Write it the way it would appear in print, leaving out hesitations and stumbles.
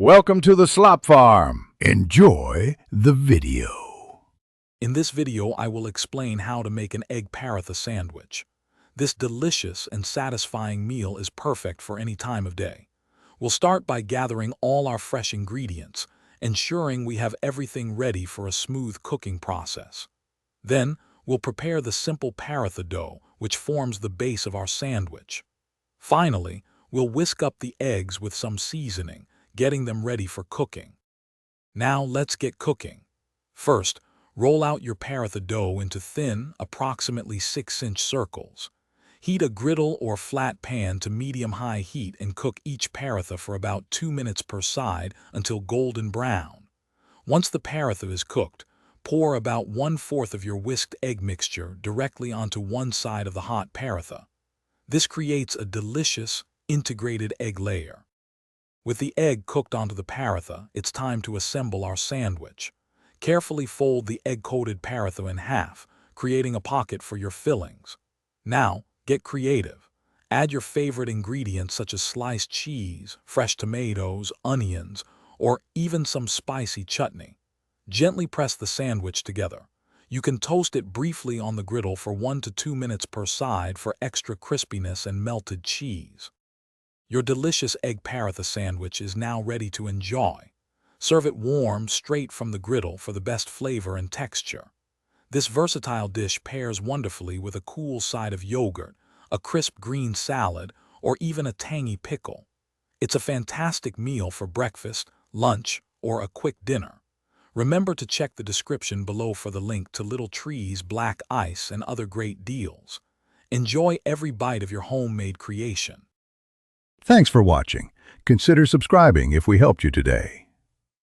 Welcome to the Slop Farm. Enjoy the video. In this video, I will explain how to make an egg paratha sandwich. This delicious and satisfying meal is perfect for any time of day. We'll start by gathering all our fresh ingredients, ensuring we have everything ready for a smooth cooking process. Then, we'll prepare the simple paratha dough, which forms the base of our sandwich. Finally, we'll whisk up the eggs with some seasoning, getting them ready for cooking. Now let's get cooking. First, roll out your paratha dough into thin, approximately 6-inch circles. Heat a griddle or flat pan to medium-high heat and cook each paratha for about 2 minutes per side until golden brown. Once the paratha is cooked, pour about 1/4 of your whisked egg mixture directly onto one side of the hot paratha. This creates a delicious, integrated egg layer. With the egg cooked onto the paratha, it's time to assemble our sandwich. Carefully fold the egg-coated paratha in half, creating a pocket for your fillings. Now, get creative. Add your favorite ingredients such as sliced cheese, fresh tomatoes, onions, or even some spicy chutney. Gently press the sandwich together. You can toast it briefly on the griddle for 1 to 2 minutes per side for extra crispiness and melted cheese. Your delicious egg paratha sandwich is now ready to enjoy. Serve it warm, straight from the griddle for the best flavor and texture. This versatile dish pairs wonderfully with a cool side of yogurt, a crisp green salad, or even a tangy pickle. It's a fantastic meal for breakfast, lunch, or a quick dinner. Remember to check the description below for the link to Little Tree's black ice and other great deals. Enjoy every bite of your homemade creation. Thanks for watching. Consider subscribing if we helped you today.